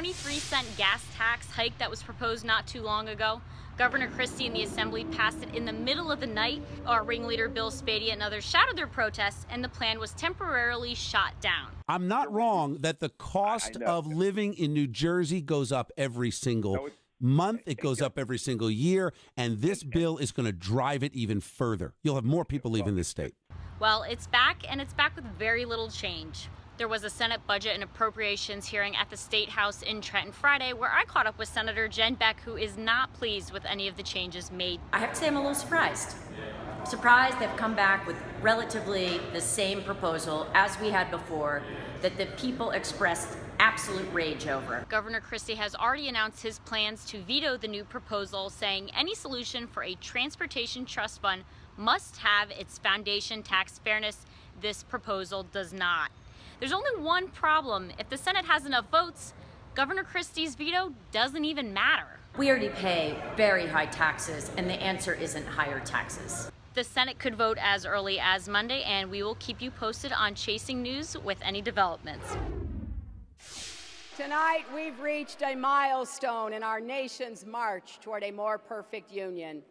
23-cent gas tax hike that was proposed not too long ago. Governor Christie and the Assembly passed it in the middle of the night. Our ringleader Bill Spadea and others shouted their protests, and the plan was temporarily shot down. I'm not wrong that the cost of living in New Jersey goes up every single month. It goes up every single year, and this bill is going to drive it even further. You'll have more people leaving this state. Well, it's back, and it's back with very little change. There was a Senate Budget and Appropriations hearing at the State House in Trenton Friday, where I caught up with Senator Jen Beck, who is not pleased with any of the changes made. I have to say I'm a little surprised. Surprised they've come back with relatively the same proposal as we had before, that the people expressed absolute rage over. Governor Christie has already announced his plans to veto the new proposal, saying any solution for a transportation trust fund must have its foundation tax fairness. This proposal does not. There's only one problem. If the Senate has enough votes, Governor Christie's veto doesn't even matter. We already pay very high taxes, and the answer isn't higher taxes. The Senate could vote as early as Monday, and we will keep you posted on Chasing News with any developments. Tonight, we've reached a milestone in our nation's march toward a more perfect union.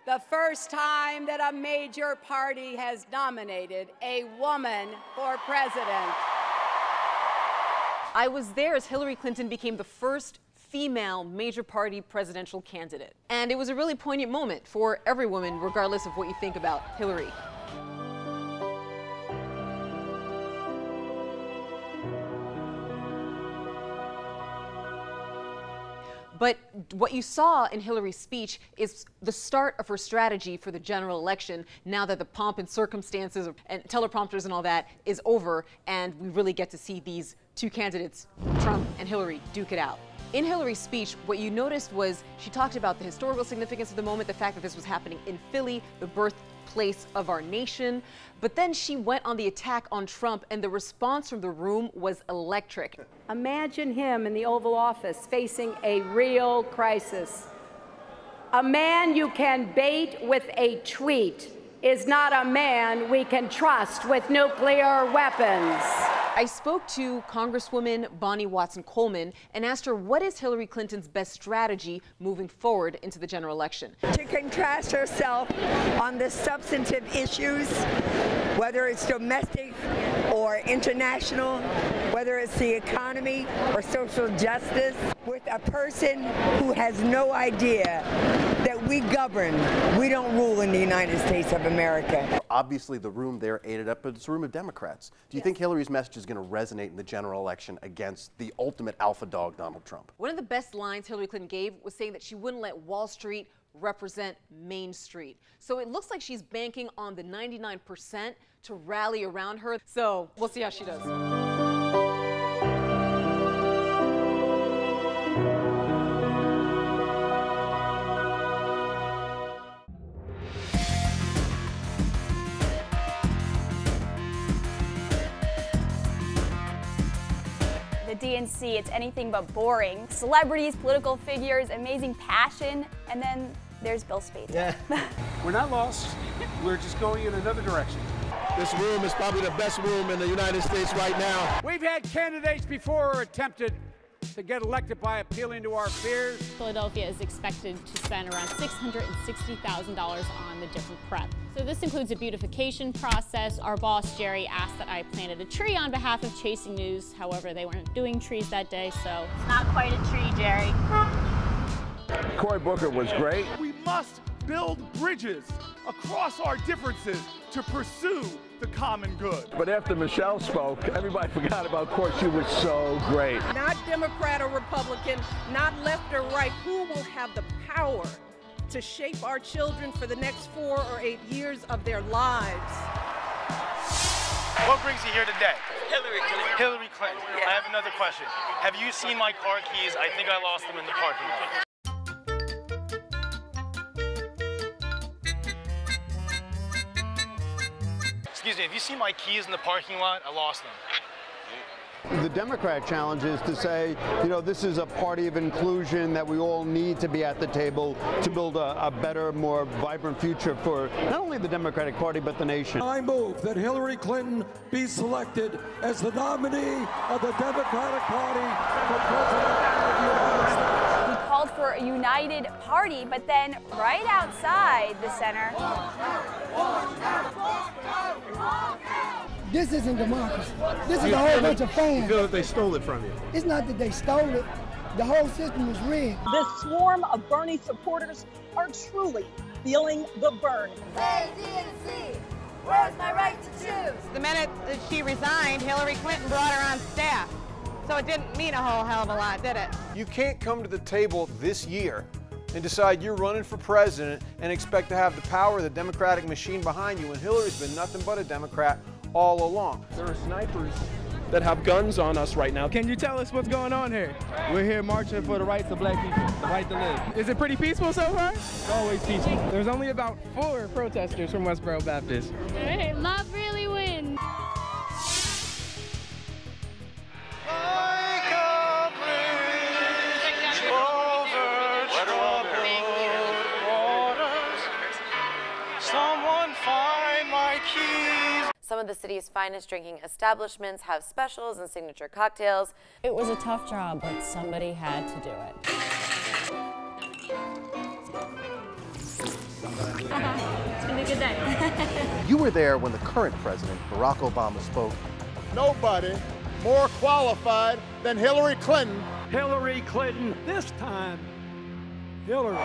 The first time that a major party has nominated a woman for president. I was there as Hillary Clinton became the first female major party presidential candidate. And it was a really poignant moment for every woman, regardless of what you think about Hillary. But what you saw in Hillary's speech is the start of her strategy for the general election, now that the pomp and circumstances and teleprompters and all that is over, and we really get to see these two candidates, Trump and Hillary, duke it out. In Hillary's speech, what you noticed was she talked about the historical significance of the moment, the fact that this was happening in Philly, the birthplace of our nation. But then she went on the attack on Trump, and the response from the room was electric. Imagine him in the Oval Office facing a real crisis. A man you can bait with a tweet is not a man we can trust with nuclear weapons. I spoke to Congresswoman Bonnie Watson-Coleman and asked her what is Hillary Clinton's best strategy moving forward into the general election. To contrast herself on the substantive issues, whether it's domestic or international, whether it's the economy or social justice, with a person who has no idea that we govern, we don't rule in the United States of America. Obviously the room there ate it up, but it's a room of Democrats. Do you think Hillary's message is going to resonate in the general election against the ultimate alpha dog, Donald Trump? One of the best lines Hillary Clinton gave was saying that she wouldn't let Wall Street represent Main Street. So it looks like she's banking on the 99% to rally around her. So we'll see how she does. DNC, it's anything but boring. Celebrities, political figures, amazing passion, and then there's Bill Spadea. Yeah. We're not lost. We're just going in another direction. This room is probably the best room in the United States right now. We've had candidates before who attempted to get elected by appealing to our fears. Philadelphia is expected to spend around $660,000 on the different prep. So this includes a beautification process. Our boss, Jerry, asked that I planted a tree on behalf of Chasing News. However, they weren't doing trees that day, so it's not quite a tree, Jerry. Cory Booker was great. We must build bridges across our differences to pursue the common good. But after Michelle spoke, everybody forgot about Cory. She was so great. Not Democrat or Republican, not left or right. Who will have the power to shape our children for the next 4 or 8 years of their lives? What brings you here today? Hillary Clinton. Hillary Clinton. Yeah. I have another question. Have you seen my car keys? I think I lost them in the parking lot. Excuse me, have you seen my keys in the parking lot? I lost them. The Democrat challenge is to say, you know, this is a party of inclusion, that we all need to be at the table to build a better, more vibrant future for not only the Democratic Party, but the nation. I move that Hillary Clinton be selected as the nominee of the Democratic Party for President of the United States. He called for a united party, but then right outside the center. This isn't democracy. This is a whole bunch of fans. You feel that they stole it from you? It's not that they stole it. The whole system is rigged. This swarm of Bernie supporters are truly feeling the burn. Hey, DNC, where's my right to choose? The minute that she resigned, Hillary Clinton brought her on staff. So it didn't mean a whole hell of a lot, did it? You can't come to the table this year and decide you're running for president and expect to have the power of the Democratic machine behind you when Hillary's been nothing but a Democrat all along. There are snipers that have guns on us right now. Can you tell us what's going on here? We're here marching for the rights of black people, the right to live. Is it pretty peaceful so far? It's always peaceful. There's only about 4 protesters from Westboro Baptist. Hey, love really wins. Some of the city's finest drinking establishments have specials and signature cocktails. It was a tough job, but somebody had to do it. It's gonna be a good day. You were there when the current president, Barack Obama, spoke. Nobody more qualified than Hillary Clinton. Hillary Clinton, this time, Hillary.